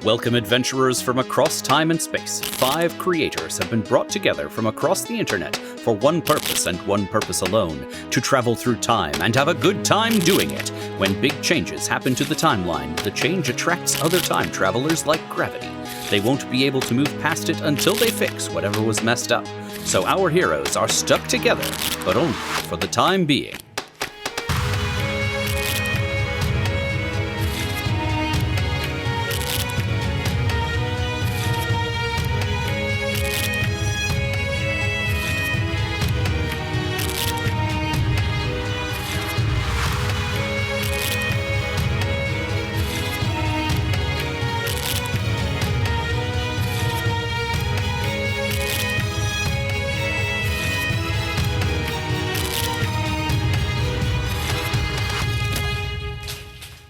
Welcome, adventurers from across time and space. 5 creators have been brought together from across the internet for one purpose and one purpose alone: to travel through time and have a good time doing it. When big changes happen to the timeline, the change attracts other time travelers like gravity. They won't be able to move past it until they fix whatever was messed up. So our heroes are stuck together, but only for the time being.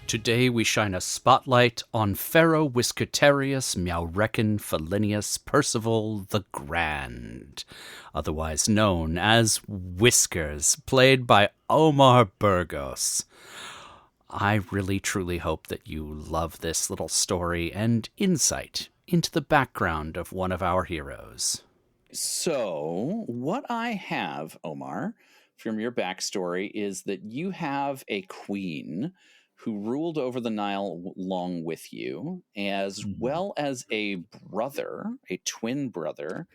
Today we shine a spotlight on Pharoah, Whisketerius, Meowrekon, Felinious, Purrceval the Grand, otherwise known as Whiskers, played by Omar Burgos. I really truly hope that you love this little story and insight into the background of one of our heroes. So, what I have, Omar, from your backstory is that you have a queen who ruled over the Nile along with you, as well as a brother, a twin brother,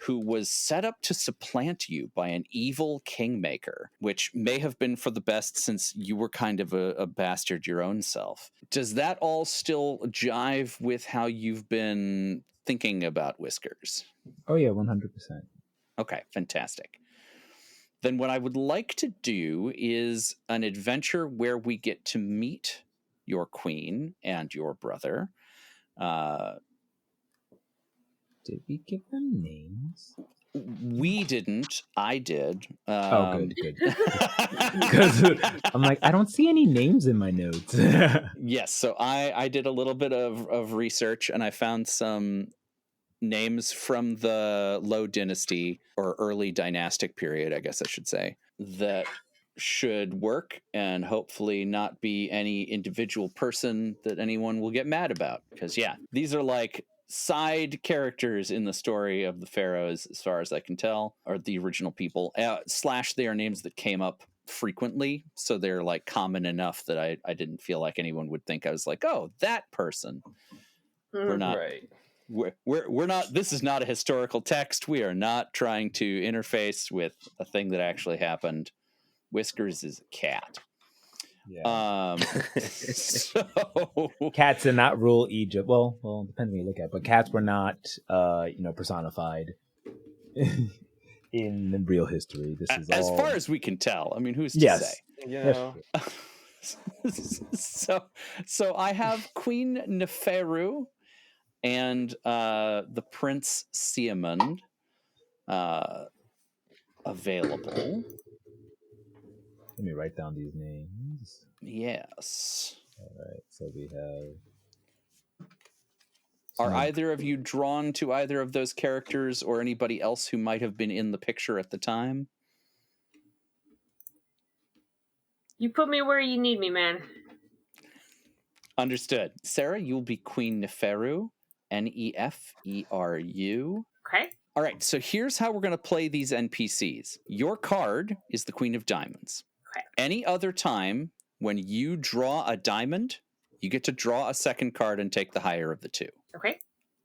who was set up to supplant you by an evil kingmaker, which may have been for the best since you were kind of a bastard your own self. Does that all still jive with how you've been thinking about Whiskers? Oh yeah, 100%. Okay, fantastic. Then what I would like to do is an adventure where we get to meet your queen and your brother. Did we give them names? We didn't. I did. Good. Because I'm like, I don't see any names in my notes. Yes, so I did a little bit of research, and I found some names from the Low Dynasty, or early dynastic period, I guess I should say, that should work and hopefully not be any individual person that anyone will get mad about. Because, yeah, these are like side characters in the story of the pharaohs, as far as I can tell, are the original people, / they are names that came up frequently, so they're like common enough that I didn't feel like anyone would think I was like, oh, that person. We're not... Right. We're not. This is not a historical text. We are not trying to interface with a thing that actually happened. Whiskers is a cat. Yeah. So cats did not rule Egypt. Well, depends when you look at it, but cats were not, personified in real history. This is as far as we can tell. I mean, who's to say? Yeah. So I have Queen Neferu and the Prince Siamun available. Let me write down these names. Yes. All right. So we have. Are either of you drawn to either of those characters or anybody else who might have been in the picture at the time? You put me where you need me, man. Understood. Sarah, you'll be Queen Neferu. Neferu. Okay. All right, so here's how we're going to play these NPCs. Your card is the Queen of Diamonds. Okay. Any other time when you draw a diamond, you get to draw a second card and take the higher of the two. Okay.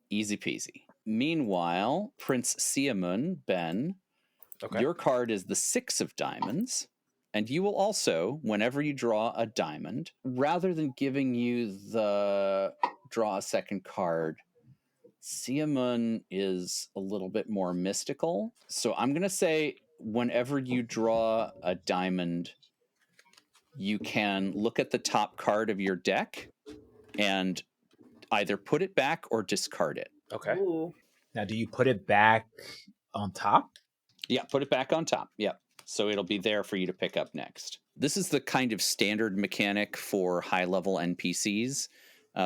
Easy peasy. Meanwhile, Prince Siamun, Ben, your card is the 6 of diamonds. And you will also, whenever you draw a diamond, rather than giving you the draw a second card, Siamun is a little bit more mystical. So I'm going to say whenever you draw a diamond, you can look at the top card of your deck and either put it back or discard it. Okay. Ooh. Now, do you put it back on top? Yeah, put it back on top. Yep. So it'll be there for you to pick up next. This is the kind of standard mechanic for high-level NPCs.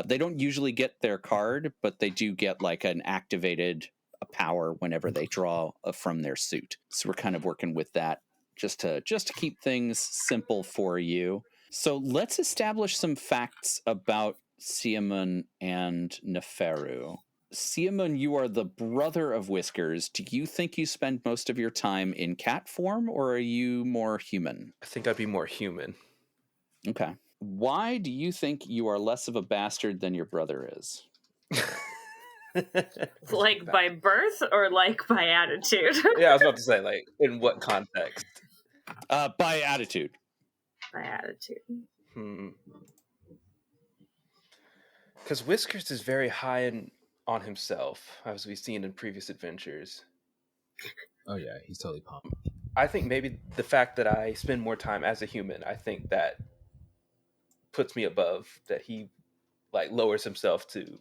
They don't usually get their card, but they do get like an activated power whenever they draw from their suit. So we're kind of working with that just to keep things simple for you. So let's establish some facts about Siamun and Neferu. Siamun, you are the brother of Whiskers. Do you think you spend most of your time in cat form, or are you more human? I think I'd be more human. Okay. Why do you think you are less of a bastard than your brother is? Like by birth or like by attitude? Yeah, I was about to say, like, in what context? By attitude. By attitude. Because Whiskers is very high on himself, as we've seen in previous adventures. Oh yeah, he's totally pumped. I think maybe the fact that I spend more time as a human, I think that puts me above, that he like lowers himself to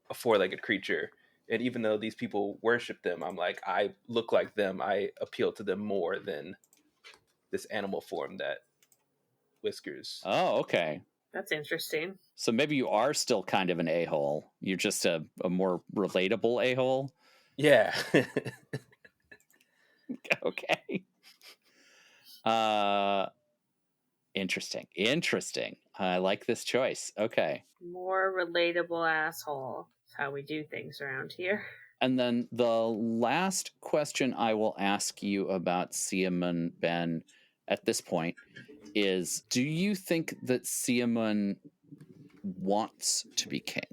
a four-legged creature. And even though these people worship them, I'm like, I look like them. I appeal to them more than this animal form that Whiskers. Oh, okay. That's interesting. So maybe you are still kind of an a-hole. You're just a more relatable a-hole. Yeah. Okay. Interesting. I like this choice. Okay. More relatable asshole. That's how we do things around here. And then the last question I will ask you about Siamun, Ben, at this point is, do you think that Siamun wants to be king?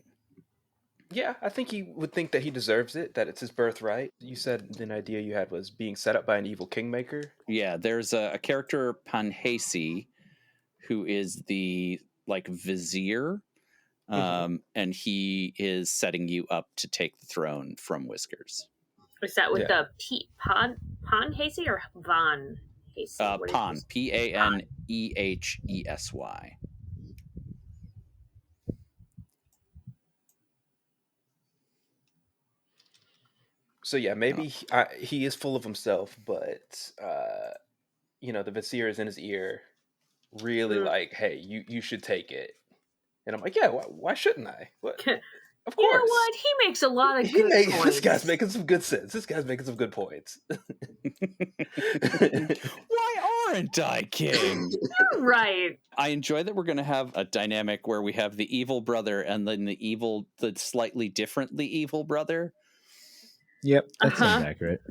Yeah, I think he would think that he deserves it, that it's his birthright. You said an idea you had was being set up by an evil kingmaker. Yeah, there's a character, Panhesy, who is the like vizier, and he is setting you up to take the throne from Whiskers. Is that with the Panhesy or Von Hasey? Pan, Panehesy. So yeah, maybe he is full of himself, but the vizier is in his ear, really like, hey, you should take it. And I'm like, yeah, why shouldn't I? What? Of course. You know what? He makes a lot of good points. This guy's making some good sense. This guy's making some good points. Why aren't I king? You're right. I enjoy that we're going to have a dynamic where we have the evil brother and then the slightly differently evil brother. Yep, that sounds accurate.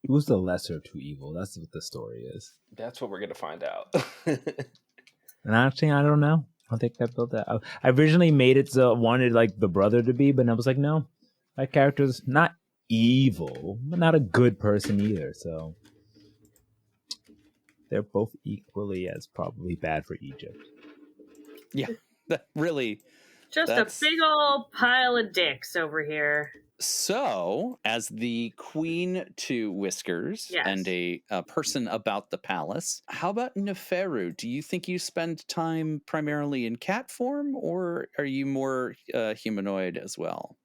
Who's the lesser of two evil? That's what the story is. That's what we're going to find out. And actually, I don't know. I think I built that. I originally made it so I wanted like the brother to be, but I was like, no, that character's not evil, but not a good person either. So they're both equally as probably bad for Egypt. Yeah, that really. Just a big old pile of dicks over here. So, as the queen to Whiskers and a person about the palace, how about Neferu? Do you think you spend time primarily in cat form, or are you more humanoid as well?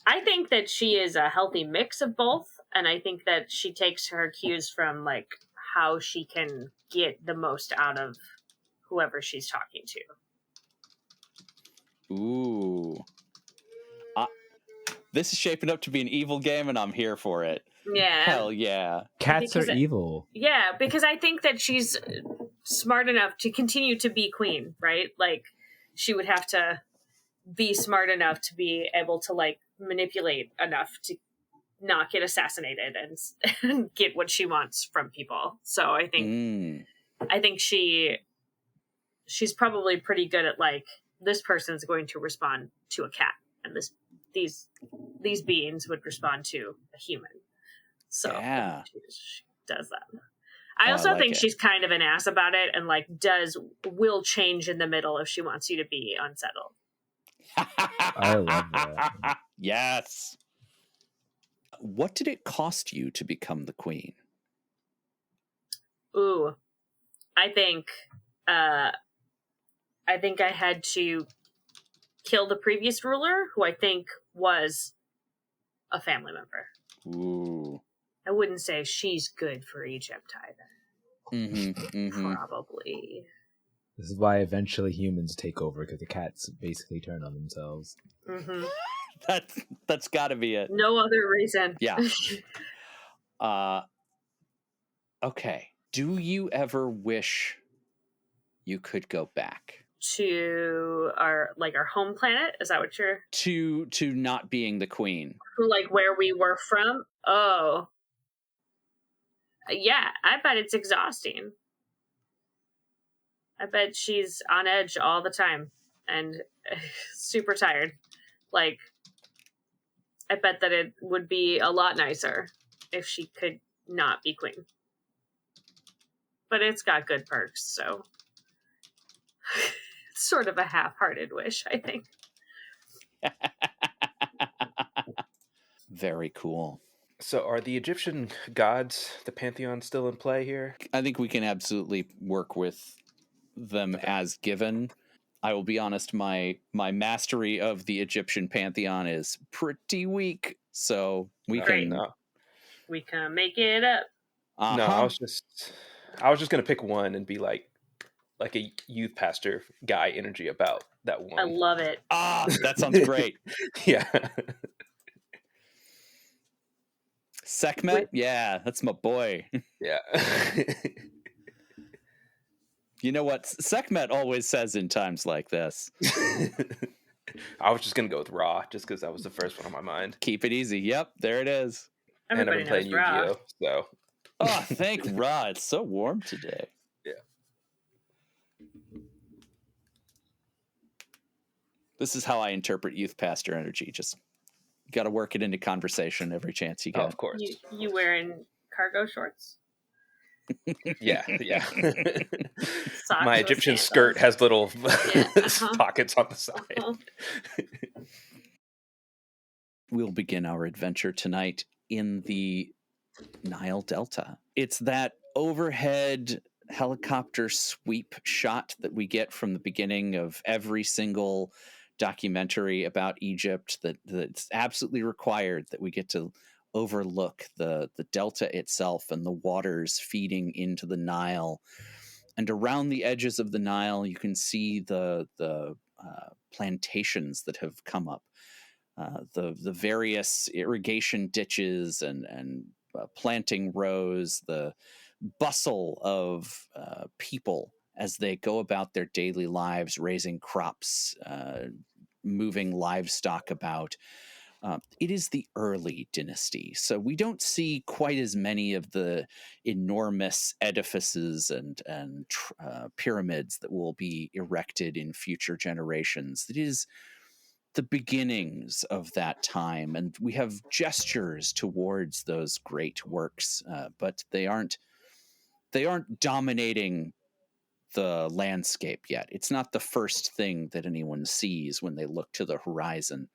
I think that she is a healthy mix of both, and I think that she takes her cues from like how she can get the most out of whoever she's talking to. Ooh. This is shaping up to be an evil game, and I'm here for it. Yeah. Hell yeah. Cats are evil. Yeah, because I think that she's smart enough to continue to be queen, right? Like, she would have to be smart enough to be able to, like, manipulate enough to not get assassinated and get what she wants from people. So I think she's probably pretty good at, like, this person's going to respond to a cat, and these beings would respond to a human. So yeah. She does that. I also think she's kind of an ass about it and like will change in the middle if she wants you to be unsettled. I love that. Yes. What did it cost you to become the queen? Ooh. I think I had to kill the previous ruler, who I think was a family member. Ooh. I wouldn't say she's good for Egypt either. Mm-hmm. Probably. This is why eventually humans take over, because the cats basically turn on themselves. Mm-hmm. That's got to be it. No other reason. Yeah. Okay. Do you ever wish you could go back? to our home planet? Is that what you're To not being the queen. like where we were from? Oh. Yeah, I bet it's exhausting. I bet she's on edge all the time and super tired. Like, I bet that it would be a lot nicer if she could not be queen. But it's got good perks, so it's sort of a half-hearted wish, I think. Very cool. So are the Egyptian gods, the pantheon, still in play here? I think we can absolutely work with them as given. I will be honest, my mastery of the Egyptian pantheon is pretty weak, so we can... No. We can make it up. No, I was just gonna pick one and be like a youth pastor guy energy about that one. I love it. That sounds great. Yeah. Sekhmet? Yeah, that's my boy. Yeah. You know what Sekhmet always says in times like this? I was just going to go with Ra, just because that was the first one on my mind. Keep it easy. Yep, there it is. Everybody and I've been playing knows Ra. Yu-Gi-Oh! So. Oh, thank Ra. It's so warm today. Yeah. This is how I interpret youth pastor energy. Just got to work it into conversation every chance you get. Oh, of course. You wearing cargo shorts? Yeah. Socks My with Egyptian sandals. skirt has little Uh-huh. pockets on the side. Uh-huh. We'll begin our adventure tonight in the Nile Delta. It's that overhead helicopter sweep shot that we get from the beginning of every single documentary about Egypt that's absolutely required, that we get to overlook the delta itself and the waters feeding into the Nile. And around the edges of the Nile, you can see the plantations that have come up, the various irrigation ditches and planting rows, the bustle of people as they go about their daily lives, raising crops, moving livestock about. It is the early dynasty, so we don't see quite as many of the enormous edifices and pyramids that will be erected in future generations. It is the beginnings of that time, and we have gestures towards those great works, but they aren't dominating the landscape yet. It's not the first thing that anyone sees when they look to the horizon.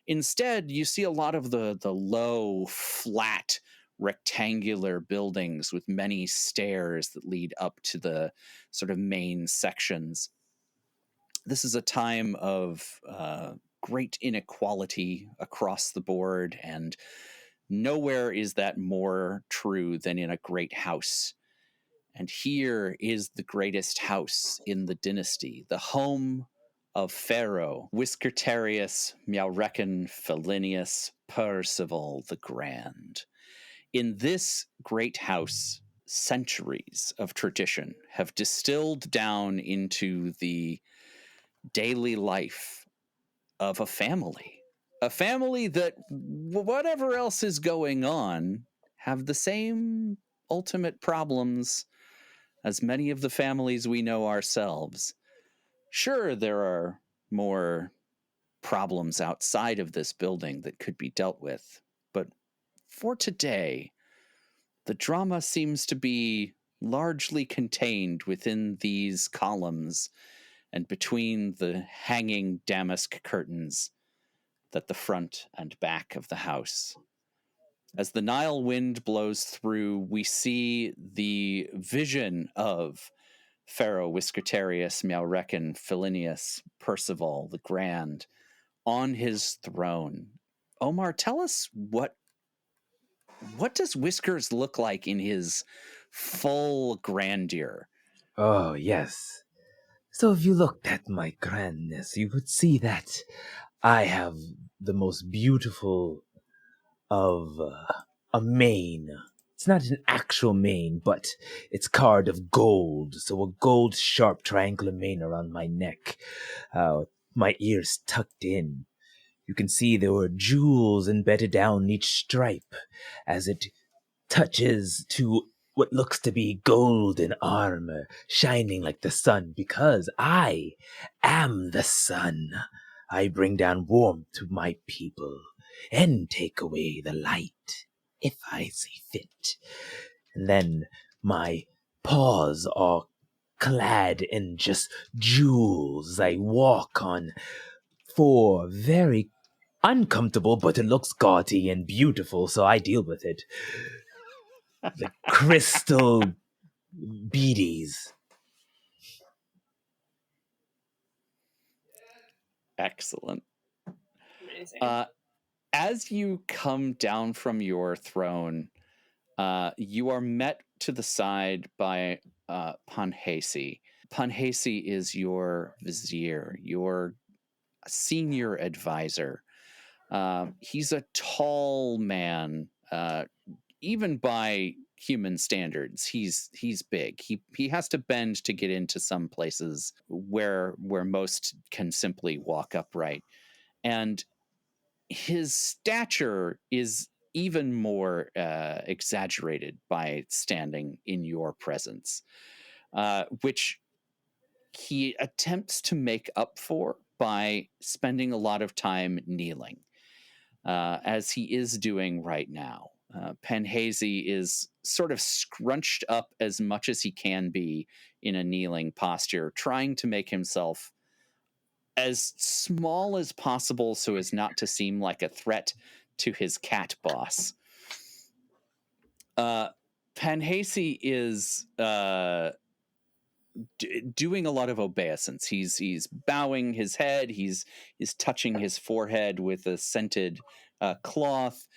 Instead, you see a lot of the low, flat, rectangular buildings with many stairs that lead up to the sort of main sections. This is a time of great inequality across the board, and nowhere is that more true than in a great house. And here is the greatest house in the dynasty, the home of Pharaoh, Whisketerius, Meowrekon, Felinious, Purrceval the Grand. In this great house, centuries of tradition have distilled down into the daily life of a family that, whatever else is going on, have the same ultimate problems as many of the families we know ourselves. Sure, there are more problems outside of this building that could be dealt with, but for today, the drama seems to be largely contained within these columns and between the hanging damask curtains at the front and back of the house. As the Nile wind blows through, we see the vision of Pharaoh Whisketerius, Meowrekon, Felinious, Purrceval the Grand on his throne. Omar, tell us what does Whiskers look like in his full grandeur? Oh, yes. So if you looked at my grandness, you would see that I have the most beautiful of a mane It's not an actual mane, but it's carved of gold, so a gold sharp triangular mane around my neck. My ears tucked in. You can see there were jewels embedded down each stripe as it touches to what looks to be golden armor shining like the sun, because I am the sun. I bring down warmth to my people and take away the light if I see fit. And then my paws are clad in just jewels. I walk on 4 very uncomfortable, but it looks gaudy and beautiful, so I deal with it. The crystal beaties. Excellent. Amazing. As you come down from your throne, you are met to the side by Panhesy. Panhesy is your vizier, your senior advisor. He's a tall man, even by human standards. He's big. He has to bend to get into some places where most can simply walk upright, and his stature is even more exaggerated by standing in your presence, which he attempts to make up for by spending a lot of time kneeling, as he is doing right now. Panhesy is sort of scrunched up as much as he can be in a kneeling posture, trying to make himself as small as possible so as not to seem like a threat to his cat boss. Panhesy is doing a lot of obeisance. He's bowing his head. He's touching his forehead with a scented cloth,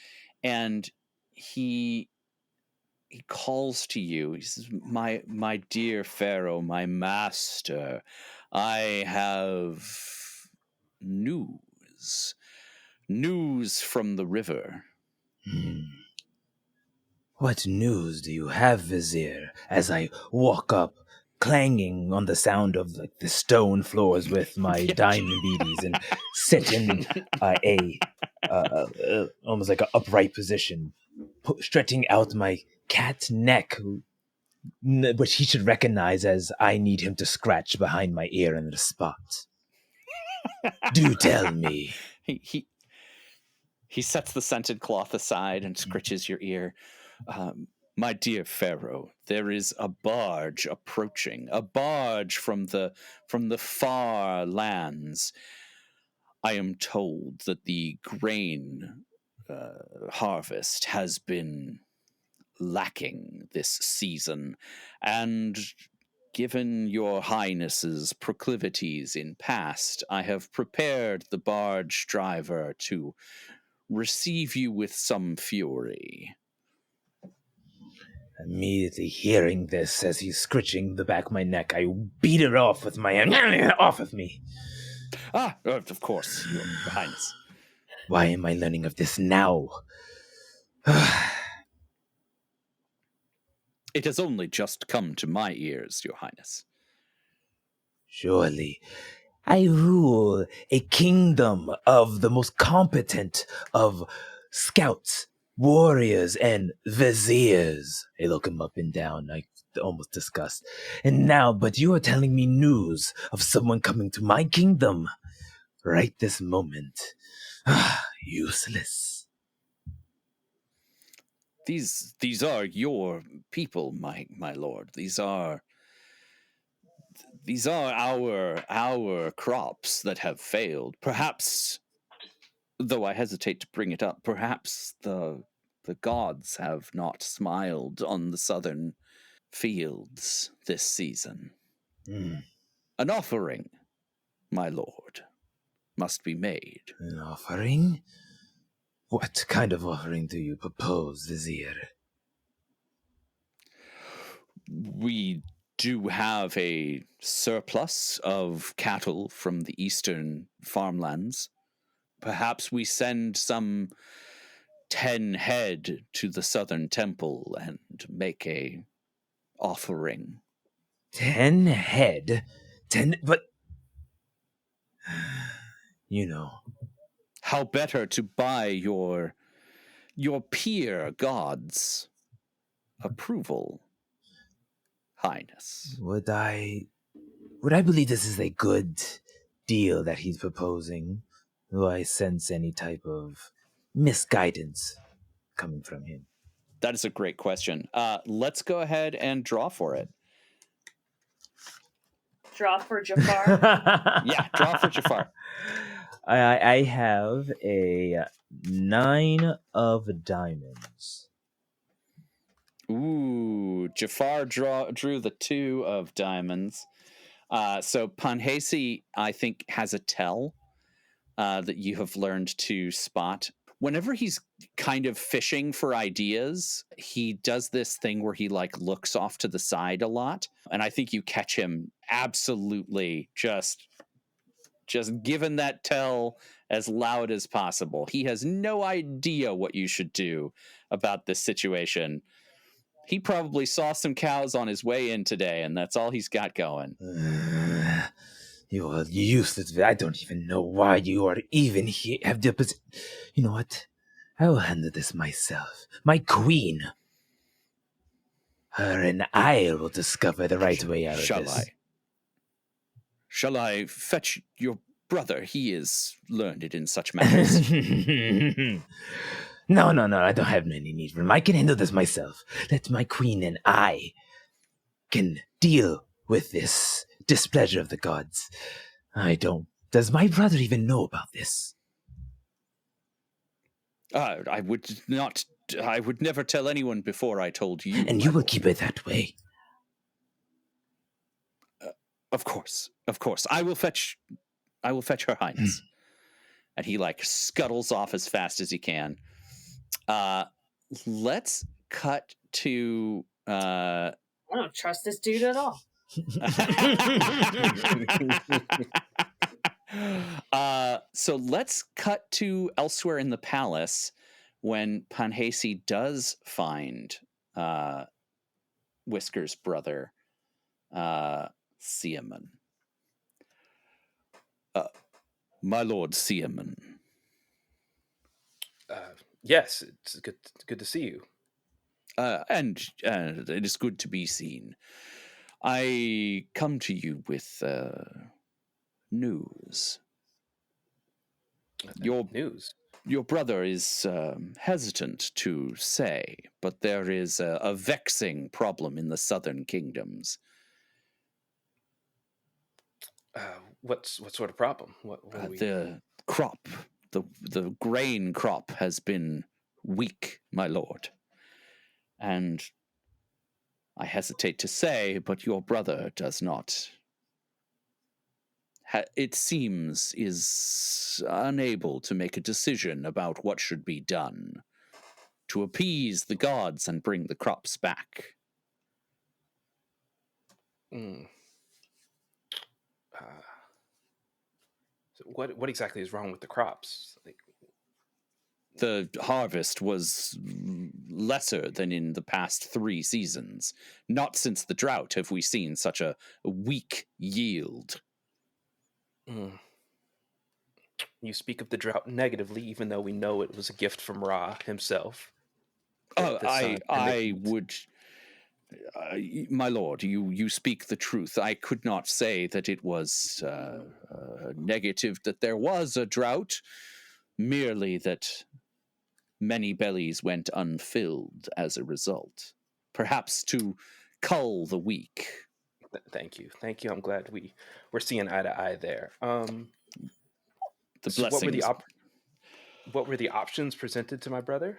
and he calls to you. He says, "My dear Pharaoh, my master, I have news from the river." What news do you have, Vizier? As I walk up, clanging on the sound of like the stone floors with my diamond beaties, and sit in almost like an upright position, stretching out my cat's neck, which he should recognize as I need him to scratch behind my ear in the spot. Do tell me. He sets the scented cloth aside and scritches your ear. My dear Pharaoh, there is a barge approaching, a barge from the far lands. I am told that the grain harvest has been lacking this season, and given your highness's proclivities in past, I have prepared the barge driver to receive you with some fury. Immediately hearing this, as he's scritching the back of my neck, I beat it off with my hand. Off of me! Of course, your highness. Why am I learning of this now? It has only just come to my ears, your highness. Surely, I rule a kingdom of the most competent of scouts, warriors, and viziers. I look him up and down, I almost disgust. And now, but you are telling me news of someone coming to my kingdom right this moment. Useless. These are your people, my lord. These are our crops that have failed. Perhaps, though I hesitate to bring it up, perhaps the gods have not smiled on the southern fields this season. An offering, my lord, must be made. An offering? What kind of offering do you propose, Vizier? We do have a surplus of cattle from the eastern farmlands. Perhaps we send some 10 head to the southern temple and make a offering. 10 head? 10, but... You know. How better to buy your peer god's approval, Highness? Would I believe this is a good deal that he's proposing? Do I sense any type of misguidance coming from him? That is a great question. Let's go ahead and draw for it. Draw for Jafar. Yeah, draw for Jafar. I have a 9 of diamonds. Ooh, Jafar drew the 2 of diamonds. So Panhesy, I think, has a tell that you have learned to spot. Whenever he's kind of fishing for ideas, he does this thing where he like looks off to the side a lot. And I think you catch him absolutely just giving that tell as loud as possible. He has no idea what you should do about this situation. He probably saw some cows on his way in today, and that's all he's got going. You are useless. I don't even know why you are even here. You know what? I will handle this myself. My queen. Her and I will discover the right way out of this. Shall I fetch your brother? He is learned in such matters. No, I don't have any need for him. I can handle this myself. Let my queen and I can deal with this displeasure of the gods. Does my brother even know about this? I would never tell anyone before I told you. And you will keep it that way. Of course. I will fetch Her Highness. And he like scuttles off as fast as he can. Let's cut to I don't trust this dude at all. So let's cut to elsewhere in the palace when Panhesy does find Whisker's brother, Siamun. My lord Siamun. Yes, it's good to see you. And it is good to be seen. I come to you with news. News? Your brother is hesitant to say, but there is a vexing problem in the southern kingdoms. What sort of problem? What the crop, the grain crop has been weak, my lord. And I hesitate to say, but your brother does not, it seems, is unable to make a decision about what should be done to appease the gods and bring the crops back. So what exactly is wrong with the crops? The harvest was lesser than in the past 3 seasons. Not since the drought have we seen such a weak yield. You speak of the drought negatively, even though we know it was a gift from Ra himself. I would... my lord, you speak the truth. I could not say that it was negative that there was a drought, merely that many bellies went unfilled as a result. Perhaps to cull the weak. Thank you. I'm glad we're seeing eye to eye there. The blessings. What were the options presented to my brother?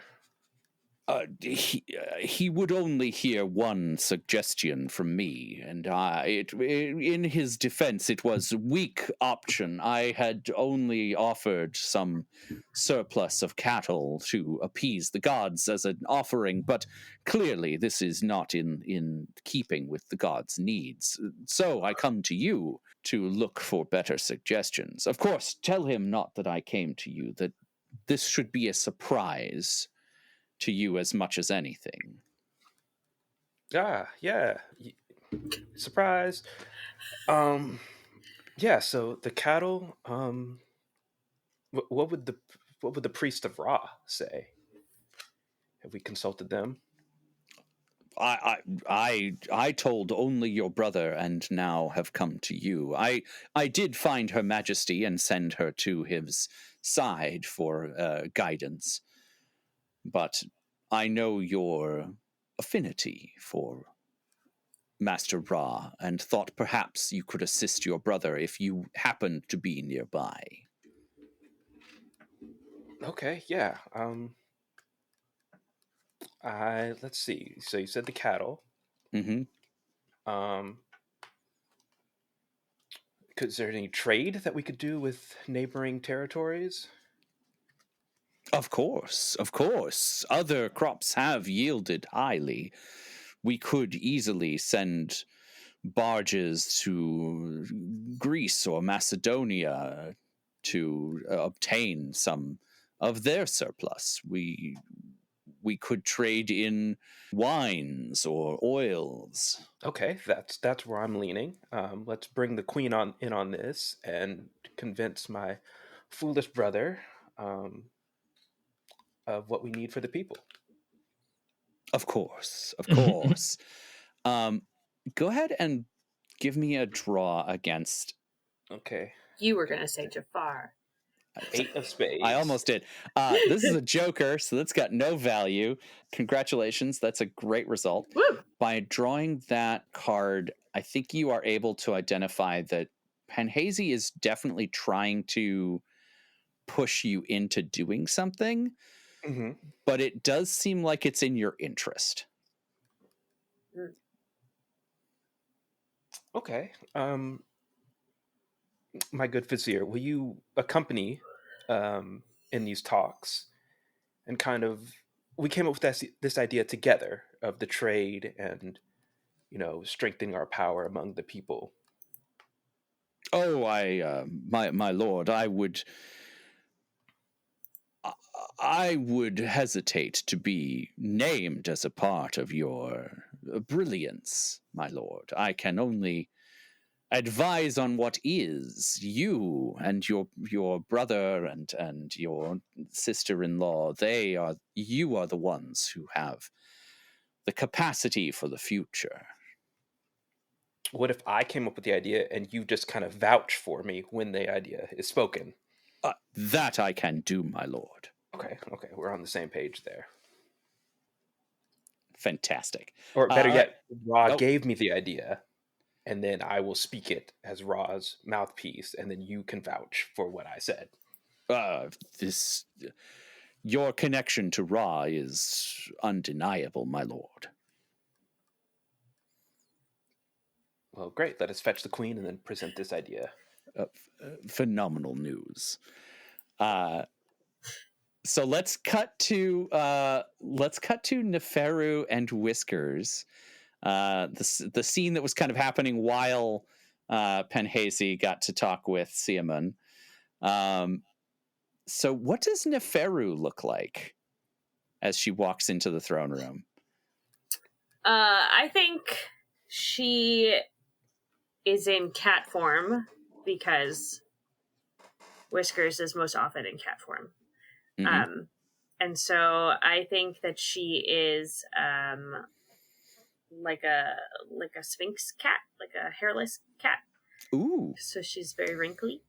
He would only hear one suggestion from me, and in his defense, it was a weak option. I had only offered some surplus of cattle to appease the gods as an offering, but clearly this is not in keeping with the gods' needs. So I come to you to look for better suggestions. Of course, tell him not that I came to you, that this should be a surprise. to you as much as anything. Yeah. Surprise. Yeah, so the cattle, what would the priest of Ra say? Have we consulted them? I told only your brother, and now have come to you. I did find Her Majesty and send her to his side for guidance, but I know your affinity for Master Ra, and thought perhaps you could assist your brother if you happened to be nearby. Okay, yeah. Let's see. So you said the cattle. Mm-hmm. Um, is there any trade that we could do with neighboring territories? Of course, of course. Other crops have yielded highly. We could easily send barges to Greece or Macedonia to obtain some of their surplus. We could trade in wines or oils. Okay, that's where I'm leaning. Let's bring the queen on this and convince my foolish brother of what we need for the people. Of course, of course. Go ahead and give me a draw against. Okay. You were going to say Jafar. 8 of spades. I almost did. This is a joker, so that's got no value. Congratulations, that's a great result. Woo! By drawing that card, I think you are able to identify that Panhesy is definitely trying to push you into doing something, Mm-hmm. but it does seem like it's in your interest. Okay. My good vizier, will you accompany in these talks and kind of we came up with this idea together of the trade and strengthening our power among the people. Oh, my lord, I would hesitate to be named as a part of your brilliance, my lord. I can only advise on what is. You and your brother and your sister-in-law, you are the ones who have the capacity for the future. What if I came up with the idea and you just kind of vouch for me when the idea is spoken? That I can do, my lord. Okay, we're on the same page there. Fantastic. Or better yet, Ra gave me the idea, and then I will speak it as Ra's mouthpiece, and then you can vouch for what I said. Your connection to Ra is undeniable, my lord. Well, great. Let us fetch the queen and then present this idea. Phenomenal news. So let's cut to Neferu and Whiskers. The scene that was kind of happening while Panhesy got to talk with Siamun. So what does Neferu look like as she walks into the throne room? I think she is in cat form because Whiskers is most often in cat form. Mm-hmm. And so I think that she is like a sphinx cat, like a hairless cat. Ooh. So she's very wrinkly.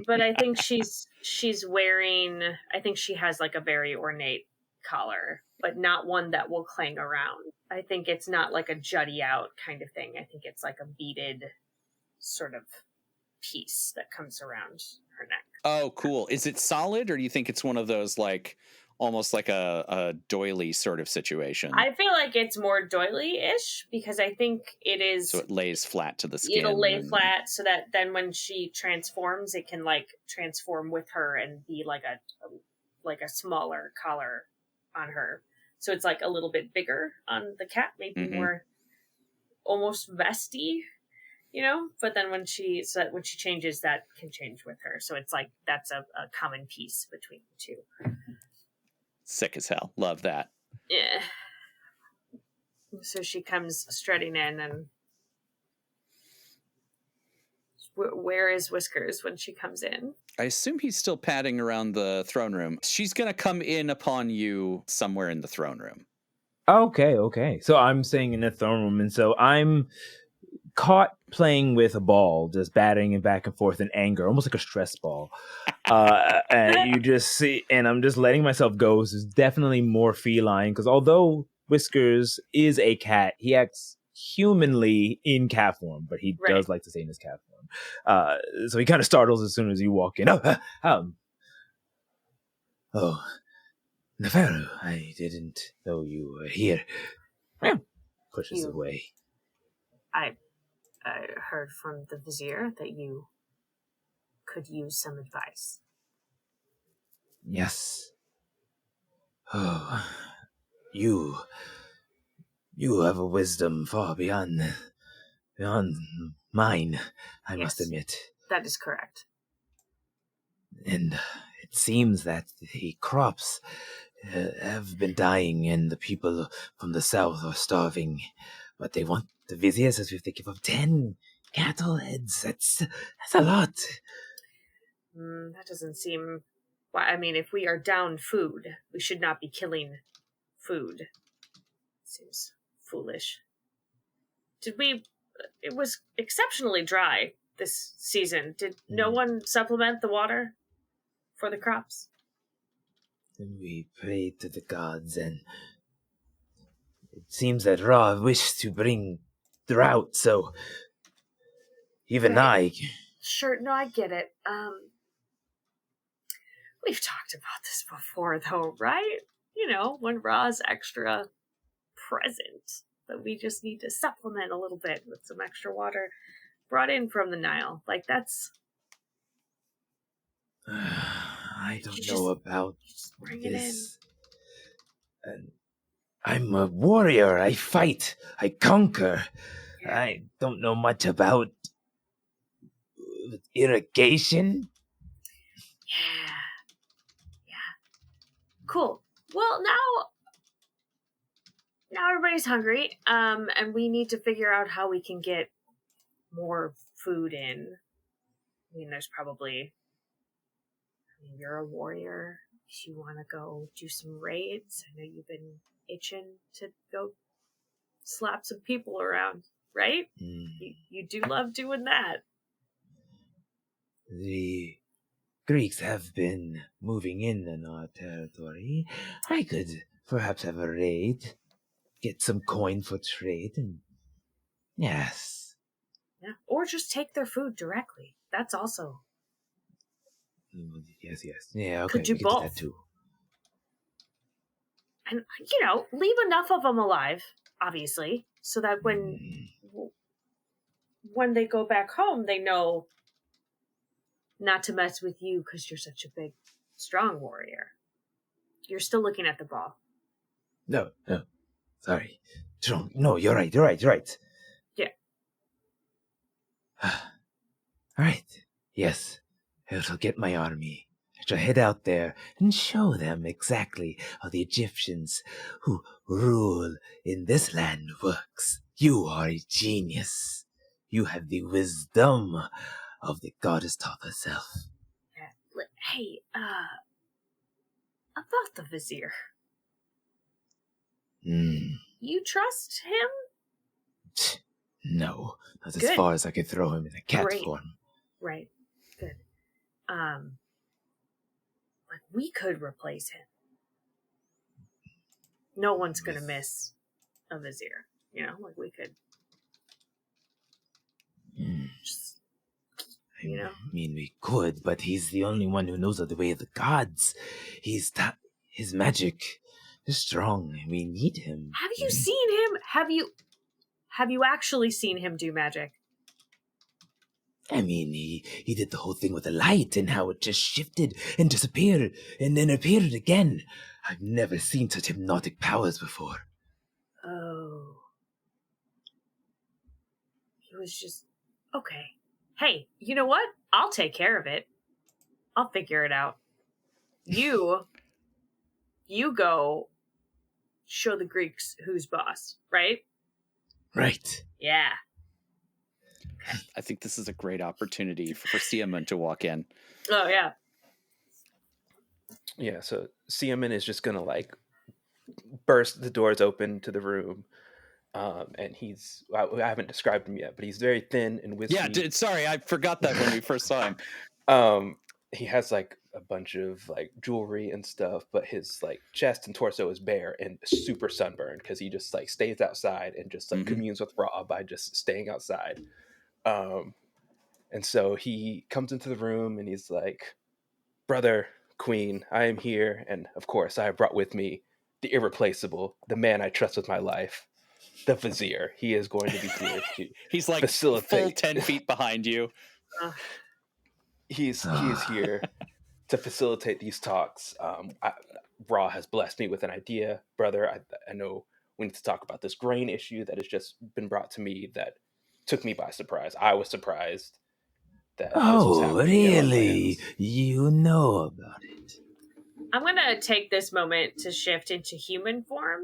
But I think she's wearing, I think she has like a very ornate collar, but not one that will clang around. I think it's not like a jutty out kind of thing. I think it's like a beaded sort of piece that comes around her neck. Oh, cool. Is it solid, or do you think it's one of those like almost like a doily sort of situation? I feel like it's more doily-ish because I think it is. So it lays flat to the skin. It'll lay flat so that then when she transforms, it can like transform with her and be like a smaller collar on her. So it's like a little bit bigger on the cat, maybe more almost vesty, But then when she changes, that can change with her. So it's like that's a common piece between the two. Sick as hell. Love that. Yeah. So she comes strutting in, and where is Whiskers when she comes in? I assume he's still padding around the throne room. She's going to come in upon you somewhere in the throne room. Okay. So I'm staying in the throne room, and so I'm caught playing with a ball, just batting it back and forth in anger, almost like a stress ball. And you just see, and I'm just letting myself go. So it's definitely more feline, because although Whiskers is a cat, he acts humanly in cat form, but he does like to stay in his cat form. So he kind of startles as soon as you walk in. Oh, Neferu, I didn't know you were here. Pushes away. I heard from the vizier that you could use some advice. Yes. Oh, you have a wisdom far beyond mine, I must admit. That is correct. And it seems that the crops have been dying and the people from the south are starving. But they want the vizier says if they give up 10 cattle heads, that's a lot. That doesn't seem... Well, I mean, if we are down food, we should not be killing food. Seems foolish. It was exceptionally dry this season. Did no one supplement the water for the crops? We prayed to the gods, and it seems that Ra wished to bring drought, so even I... Sure, no, I get it. We've talked about this before, though, right? You know, when Ra's extra present, but we just need to supplement a little bit with some extra water brought in from the Nile. Like, that's... I don't know about bring this. And I'm a warrior. I fight. I conquer. Yeah. I don't know much about irrigation. Yeah. Cool. Well, now everybody's hungry, and we need to figure out how we can get more food in. I mean, there's probably... you're a warrior. If you want to go do some raids, I know you've been itching to go slap some people around, right? You do love doing that. The Greeks have been moving in our territory. I could perhaps have a raid, get some coin for trade, and yes. Yeah, or just take their food directly. That's also... Yes. Yeah, okay. Could do both. Do that too. And, leave enough of them alive, obviously, so that when they go back home, they know not to mess with you because you're such a big, strong warrior. You're still looking at the ball. No. Sorry. Strong. No, you're right. Yeah. All right. Yes. I shall get my army. I shall head out there and show them exactly how the Egyptians who rule in this land works. You are a genius. You have the wisdom of the goddess Thoth herself. Hey, about the vizier. You trust him? No, not as far as I could throw him in a cat form. Right. Good. We could replace him. No one's gonna miss a vizier. We could. I mean, we could, but he's the only one who knows of the way of the gods. His magic is strong. We need him. Have you seen him? Have you actually seen him do magic? I mean, he did the whole thing with the light and how it just shifted and disappeared and then appeared again. I've never seen such hypnotic powers before. Oh. He was just... Okay. Hey, you know what? I'll take care of it. I'll figure it out. You you go show the Greeks who's boss, right? Right. Yeah. I think this is a great opportunity for Siamun to walk in. Oh, yeah. Yeah, so Siamun is just gonna like burst the doors open to the room. And I haven't described him yet, but he's very thin and wispy. Yeah, sorry, I forgot that when we first saw him. He has like a bunch of like jewelry and stuff, but his like chest and torso is bare and super sunburned because he just like stays outside and just like communes with Ra by just staying outside. And so he comes into the room and he's like, "Brother, Queen, I am here, and of course I have brought with me the irreplaceable, the man I trust with my life, the vizier. He is going to be here to He's like facilitate. full 10 feet behind you. He is here to facilitate these talks. Ra has blessed me with an idea, brother. I know we need to talk about this grain issue that has just been brought to me that took me by surprise. I was surprised that this was happening in our really? lands. You know about it? I'm going to take this moment to shift into human form,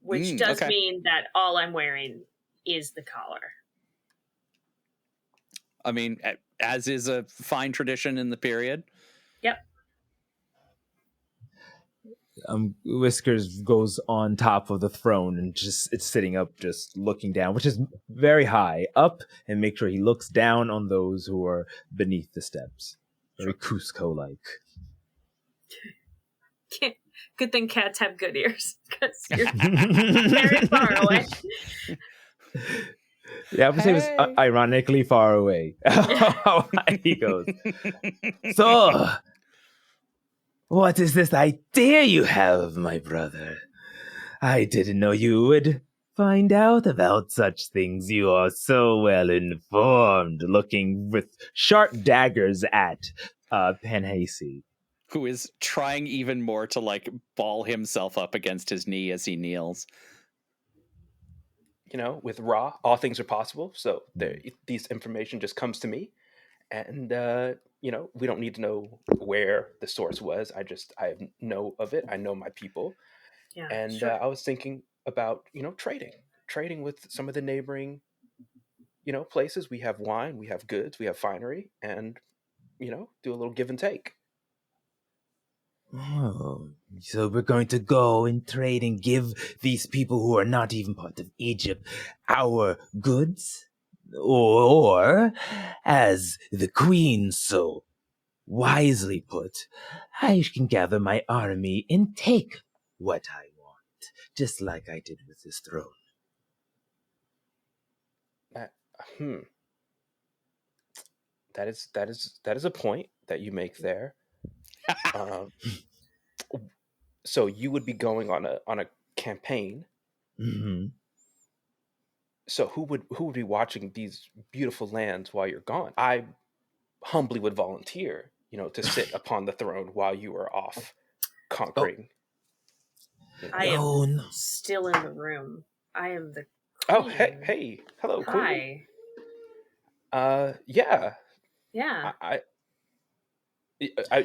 which does mean that all I'm wearing is the collar. I mean, as is a fine tradition in the period. Yep. Whiskers goes on top of the throne and it's sitting up, just looking down, which is very high up, and make sure he looks down on those who are beneath the steps. Very Cusco-like. Good thing cats have good ears, because you're very far away. Yeah, I would say it was ironically far away. How high he goes. So, what is this idea you have, my brother? I didn't know you would find out about such things. You are so well informed, looking with sharp daggers at Panhesy, who is trying even more to like ball himself up against his knee as he kneels. You know, with Ra, all things are possible. So these information just comes to me, and you know, we don't need to know where the source was. I know of it. I know my people, and I was thinking about trading with some of the neighboring places. We have wine, we have goods, we have finery, and do a little give and take. Oh, so we're going to go and trade and give these people who are not even part of Egypt our goods? Or, as the queen so wisely put, I can gather my army and take what I want, just like I did with this throne. That is a point that you make there. So you would be going on a campaign. Mm-hmm. So who would be watching these beautiful lands while you're gone? I humbly would volunteer, to sit upon the throne while you are off conquering. I am still in the room. I am the queen. Oh, hey, hello, queen. Hi. Yeah. Yeah.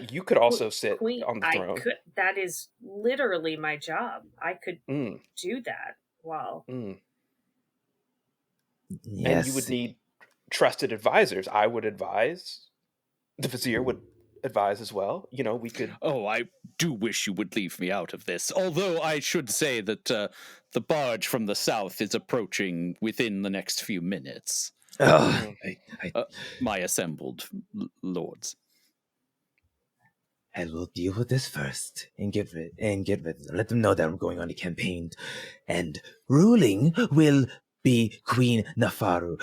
You could also sit queen, on the throne. That is literally my job. I could do that while. Yes. And you would need trusted advisors. I would advise. The vizier would advise as well. We could. Oh, I do wish you would leave me out of this. Although I should say that the barge from the south is approaching within the next few minutes. My assembled lords. I will deal with this first and get rid. Let them know that I'm going on a campaign, and ruling will be Queen Neferu.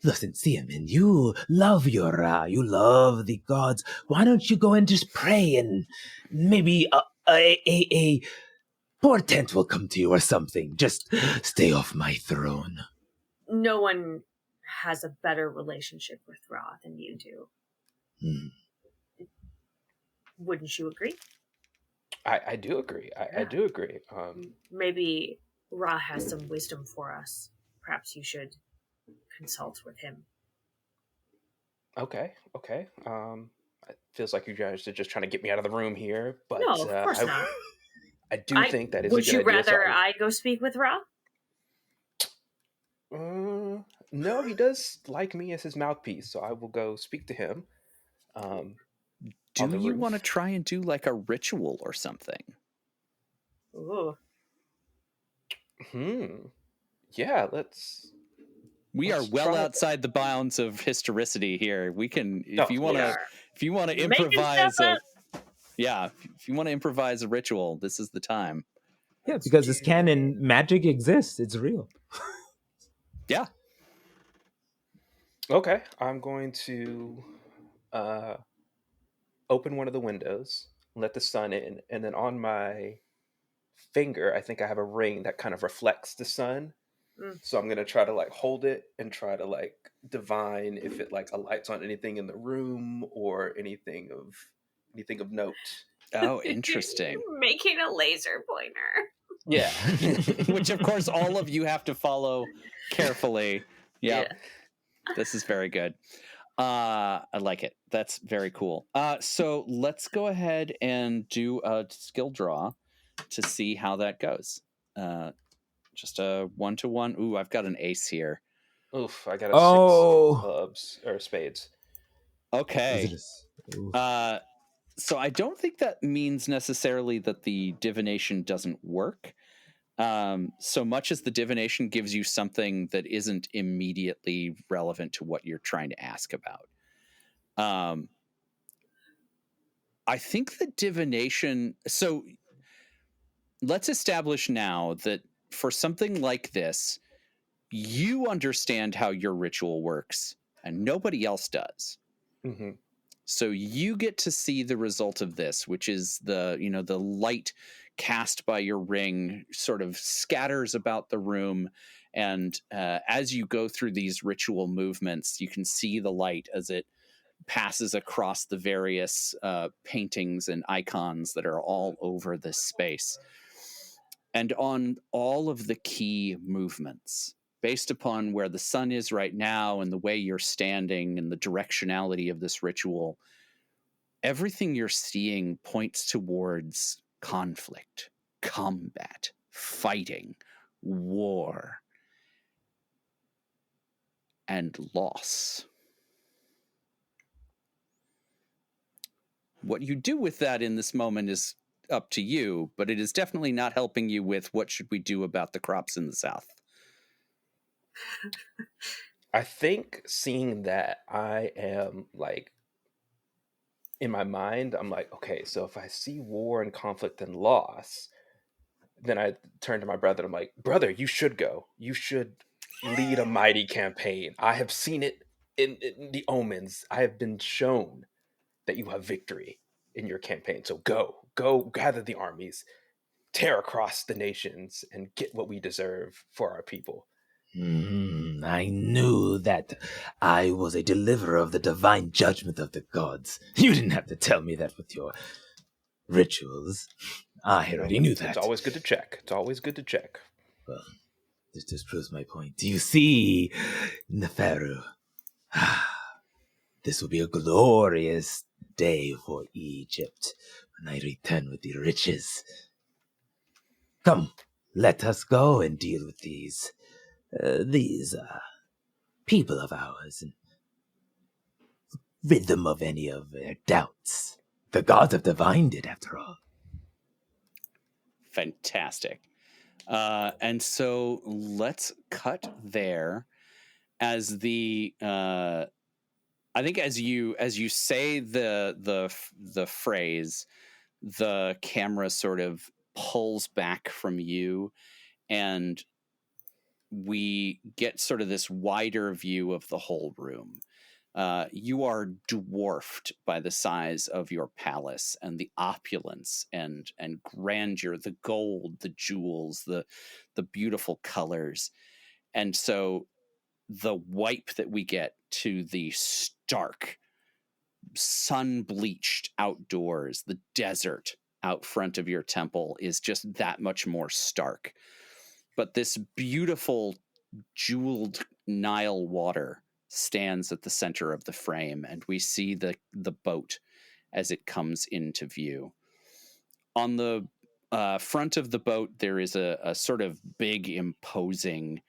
Listen, Siamun, you love your Ra, you love the gods. Why don't you go and just pray, and maybe a portent will come to you or something. Just stay off my throne. No one has a better relationship with Ra than you do. Wouldn't you agree? I do agree. I do agree. Maybe Ra has some wisdom for us. Perhaps you should consult with him. Okay. It feels like you guys are just trying to get me out of the room here, but no, of course not. I do think that is a Would good you idea. rather I go speak with Ra? No, he does like me as his mouthpiece, so I will go speak to him. On Do the you roof. want to try and do like a ritual or something? Ooh. Yeah, let's. We are Let's well try it. outside the bounds of historicity here. We can, Oh, if you want to, if you want to Making improvise stuff if you want to improvise a ritual, this is the time. Yeah, because it's canon. Magic exists. It's real. Yeah. Okay, I'm going to open one of the windows, let the sun in, and then on my finger, I think I have a ring that kind of reflects the sun. So I'm gonna try to like hold it and try to like divine if it like alights on anything in the room or anything of note. Oh, interesting. Making a laser pointer. Yeah. Which, of course, all of you have to follow carefully. Yep. Yeah. This is very good. I like it. That's very cool. So let's go ahead and do a skill draw to see how that goes. Just a 1-to-1. Ooh, I've got an ace here. Oof, I got a 6 clubs or spades. Okay. So I don't think that means necessarily that the divination doesn't work. So much as the divination gives you something that isn't immediately relevant to what you're trying to ask about. I think the divination. So let's establish now that for something like this, you understand how your ritual works and nobody else does. Mm-hmm. So you get to see the result of this, which is the light cast by your ring sort of scatters about the room. And as you go through these ritual movements, you can see the light as it passes across the various paintings and icons that are all over this space. And on all of the key movements, based upon where the sun is right now and the way you're standing and the directionality of this ritual, everything you're seeing points towards conflict, combat, fighting, war, and loss. What you do with that in this moment is up to you, but it is definitely not helping you with what should we do about the crops in the South. I think seeing that, I am like, in my mind, I'm like, okay, so if I see war and conflict and loss, then I turn to my brother. I'm like, brother, you should go. You should lead a mighty campaign. I have seen it in the omens. I have been shown that you have victory in your campaign. So go gather the armies, tear across the nations, and get what we deserve for our people. I knew that I was a deliverer of the divine judgment of the gods. You didn't have to tell me that with your rituals. I already knew that. It's always good to check. Well, this just proves my point. Do you see, Neferu? This will be a glorious day for Egypt when I return with the riches. Come, let us go and deal with these people of ours and rid them of any of their doubts. The gods have divined it, after all. Fantastic. And so let's cut there as the I think as you say the phrase, the camera sort of pulls back from you and we get sort of this wider view of the whole room. You are dwarfed by the size of your palace and the opulence and grandeur, the gold, the jewels, the beautiful colors. And so the wipe that we get to the stark, sun-bleached outdoors, the desert out front of your temple is just that much more stark. But this beautiful jeweled Nile water stands at the center of the frame, and we see the boat as it comes into view. On the front of the boat, there is a sort of big, imposing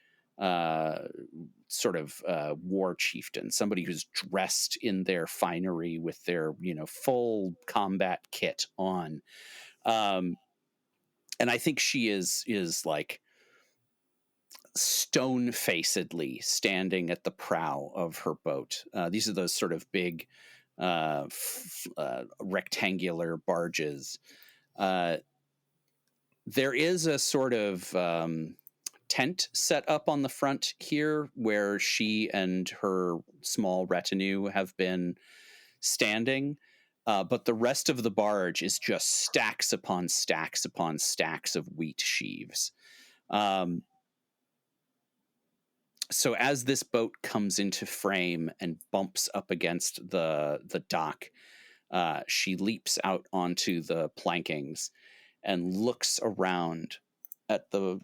sort of war chieftain, somebody who's dressed in their finery with their, full combat kit on. And I think she is like stone-facedly standing at the prow of her boat. These are those sort of big rectangular barges. There is a sort of tent set up on the front here where she and her small retinue have been standing. But the rest of the barge is just stacks upon stacks upon stacks of wheat sheaves. So as this boat comes into frame and bumps up against the dock, she leaps out onto the plankings and looks around at the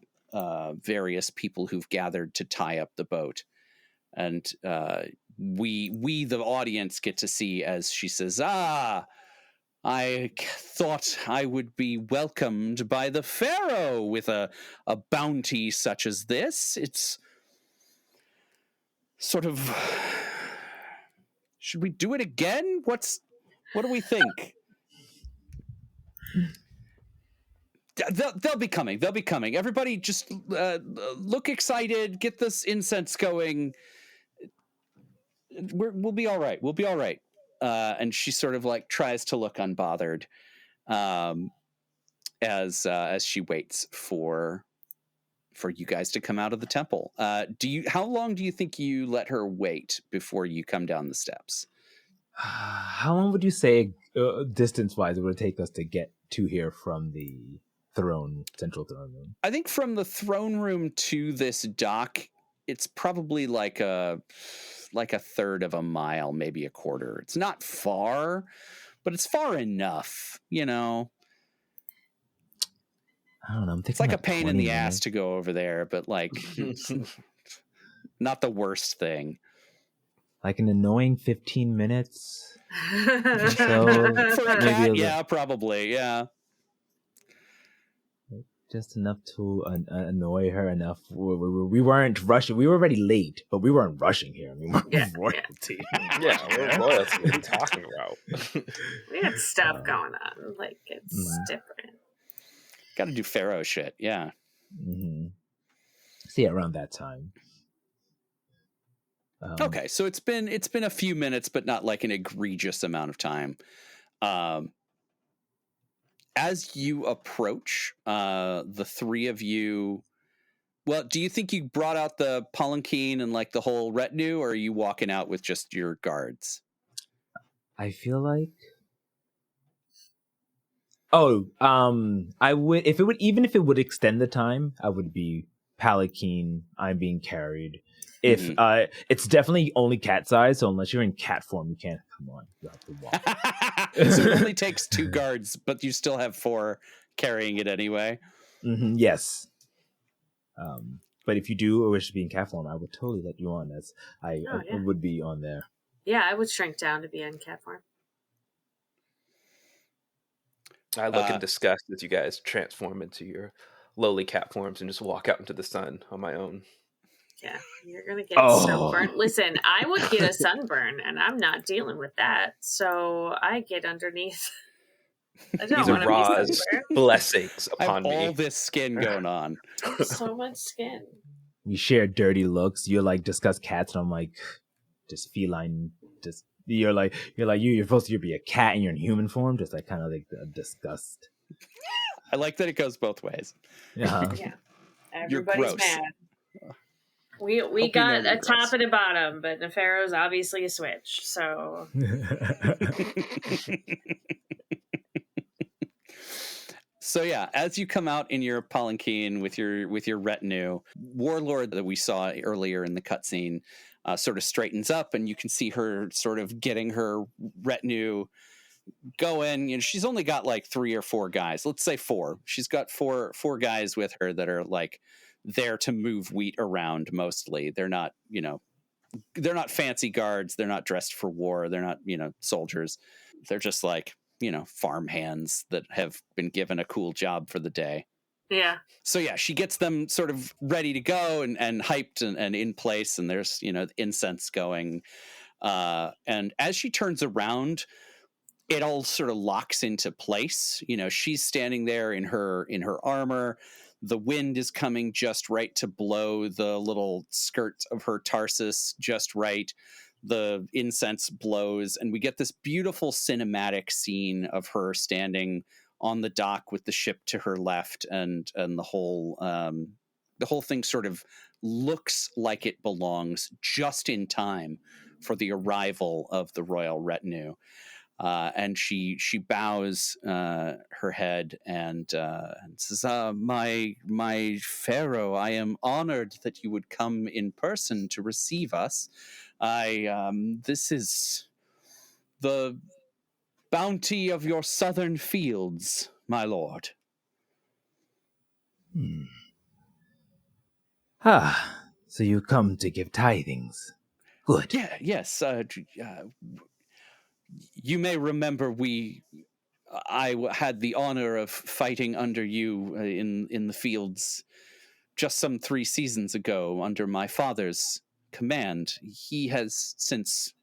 various people who've gathered to tie up the boat. And we, the audience, get to see as she says, I thought I would be welcomed by the Pharaoh with a bounty such as this. It's sort of... Should we do it again? What do we think? They'll be coming. They'll be coming. Everybody just look excited. Get this incense going. We'll be all right. We'll be all right. And she sort of like tries to look unbothered as she waits for you guys to come out of the temple. How long do you think you let her wait before you come down the steps? How long would you say, distance-wise, it would take us to get to here from the central throne room? I think from the throne room to this dock, it's probably like a third of a mile, maybe a quarter. It's not far, but it's far enough, I don't know. I'm thinking it's like a pain in the minutes. ass to go over there, but like not the worst thing. Like an annoying 15 minutes. So For a cat, yeah, probably, yeah. Just enough to annoy her enough. We weren't rushing. We were already late, but we weren't rushing here. I mean, we're royalty. Yeah, we're royalty. What are you talking about? We had stuff going on. Like, it's different. Got to do Pharaoh shit, yeah. Mm-hmm. See, around that time. Okay, so it's been a few minutes, but not like an egregious amount of time. As you approach, the three of you, well, do you think you brought out the palanquin and like the whole retinue, or are you walking out with just your guards? I feel like, I would, even if it would extend the time, I would be palanquin. I'm being carried. If it's definitely only cat size, so unless you're in cat form, you can't. Come on, you have to walk. So it only takes 2 guards, but you still have 4 carrying it anyway. Mm-hmm, yes. But if you do wish to be in cat form, I would totally let you on. As I would be on there. Yeah, I would shrink down to be in cat form. I look in disgust as you guys transform into your lowly cat forms and just walk out into the sun on my own. Yeah, you're going to get sunburn. Listen, I would get a sunburn, and I'm not dealing with that. So I get underneath. I don't want to be sunburned. Blessings upon me. All this skin going on. So much skin. We share dirty looks. You're like discuss cats, and I'm like, just feline. Just you're supposed to be a cat, and you're in human form. Just like kind of like disgust. I like that it goes both ways. Yeah. Yeah. Everybody's mad. We Hope got a top and a bottom, but Neferu's obviously a switch, so. So yeah, as you come out in your palanquin with your retinue, Warlord that we saw earlier in the cutscene sort of straightens up, and you can see her sort of getting her retinue going. You know, she's only got like 3 or 4 guys. Let's say 4. She's got four guys with her that are like there to move wheat around mostly. They're not, they're not fancy guards. They're not dressed for war. They're not, soldiers. They're just like farm hands that have been given a cool job for the day. Yeah. So yeah, she gets them sort of ready to go and hyped and in place, and there's incense going. And as she turns around, it all sort of locks into place. She's standing there in her armor. The wind is coming just right to blow the little skirt of her tarsus just right. The incense blows, and we get this beautiful cinematic scene of her standing on the dock with the ship to her left, and the whole thing sort of looks like it belongs just in time for the arrival of the royal retinue. And she bows her head and says, "My Pharaoh, I am honored that you would come in person to receive us. This is the bounty of your southern fields, my lord." So you come to give tithings. Good. Yeah, yes. You may remember I had the honor of fighting under you in the fields just some 3 seasons ago under my father's command. He has since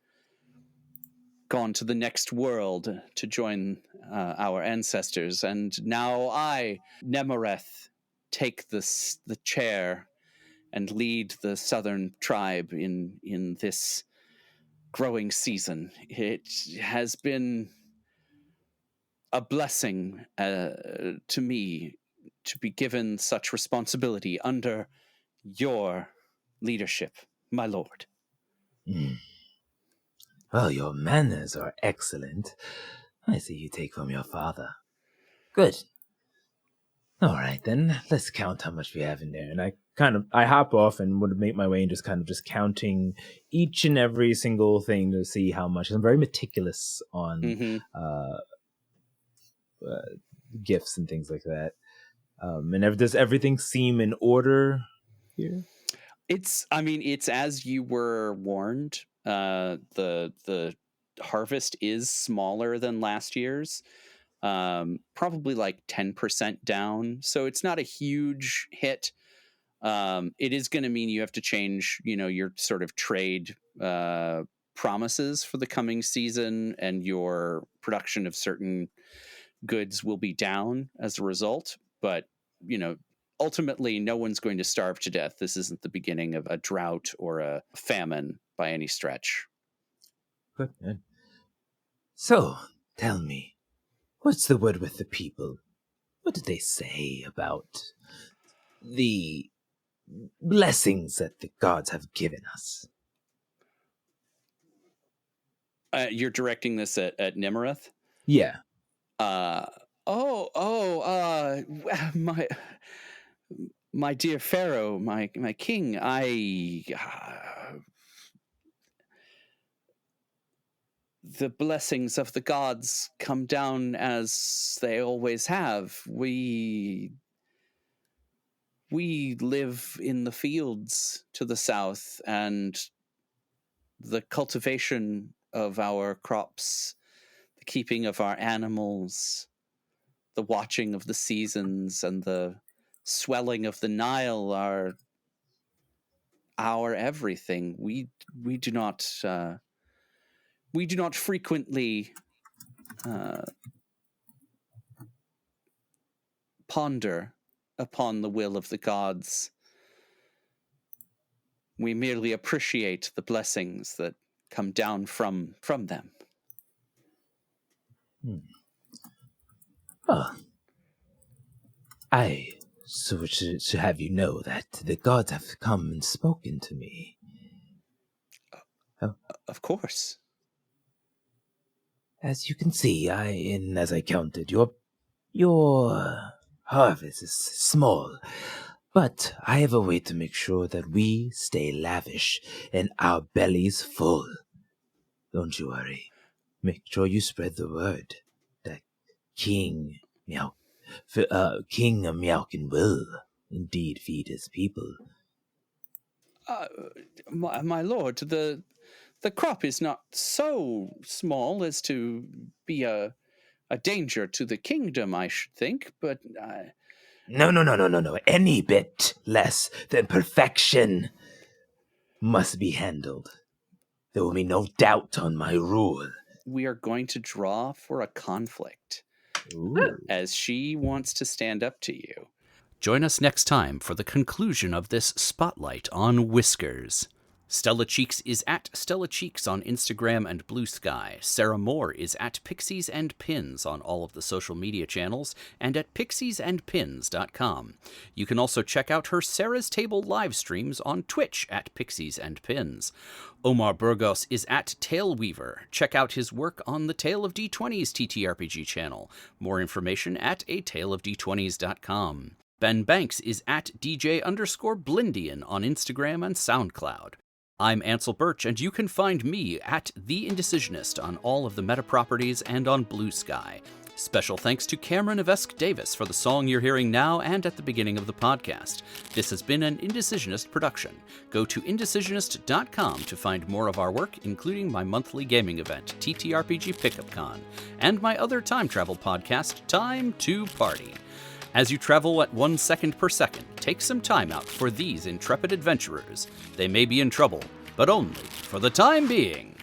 gone to the next world to join our ancestors, and now I, Nemereth, take the chair and lead the southern tribe in this growing season. It has been a blessing to me to be given such responsibility under your leadership, my lord. Well, your manners are excellent. I see you take from your father. Good. All right, then. Let's count how much we have in there. And I hop off and would make my way and just counting each and every single thing to see how much. I'm very meticulous on gifts and things like that. And does everything seem in order here? It's as you were warned. The harvest is smaller than last year's, probably like 10% down. So it's not a huge hit. It is going to mean you have to change, your sort of trade promises for the coming season, and your production of certain goods will be down as a result. But, ultimately, no one's going to starve to death. This isn't the beginning of a drought or a famine by any stretch. Good. So, tell me, what's the word with the people? What did they say about the blessings that the gods have given us? You're directing this at Nemereth? Yeah. My dear Pharaoh, my king, the blessings of the gods come down as they always have. We live in the fields to the south, and the cultivation of our crops, the keeping of our animals, the watching of the seasons, and the swelling of the Nile are our everything. We do not frequently ponder upon the will of the gods. We merely appreciate the blessings that come down from them. Oh. I should have you know that the gods have come and spoken to me. Of course. As you can see, as I counted, your harvest is small, but I have a way to make sure that we stay lavish and our bellies full. Don't you worry. Make sure you spread the word that King Meowrekon will indeed feed his people. My lord, the crop is not so small as to be a A danger to the kingdom, I should think, but... No. Any bit less than perfection must be handled. There will be no doubt on my rule. We are going to draw for a conflict, Ooh. as she wants to stand up to you. Join us next time for the conclusion of this spotlight on Whiskers. Stella Cheeks is at Stella Cheeks on Instagram and Bluesky. Sarah Moore is at Pixies and Pins on all of the social media channels and at pixiesandpins.com. You can also check out her Sarah's Table live streams on Twitch at Pixies and Pins. Omar Burgos is at Tailweaver. Check out his work on the Tale of D20's TTRPG channel. More information at ataleofd20s.com. Ben Banks is at DJ_Blindian on Instagram and SoundCloud. I'm Ansel Burch, and you can find me at The Indecisionist on all of the meta properties and on Bluesky. Special thanks to Cameron Avesk Davis for the song you're hearing now and at the beginning of the podcast. This has been an Indecisionist production. Go to indecisionist.com to find more of our work, including my monthly gaming event, TTRPG Pickup Con, and my other time travel podcast, Time to Party. As you travel at 1 second per second, take some time out for these intrepid adventurers. They may be in trouble, but only for the time being.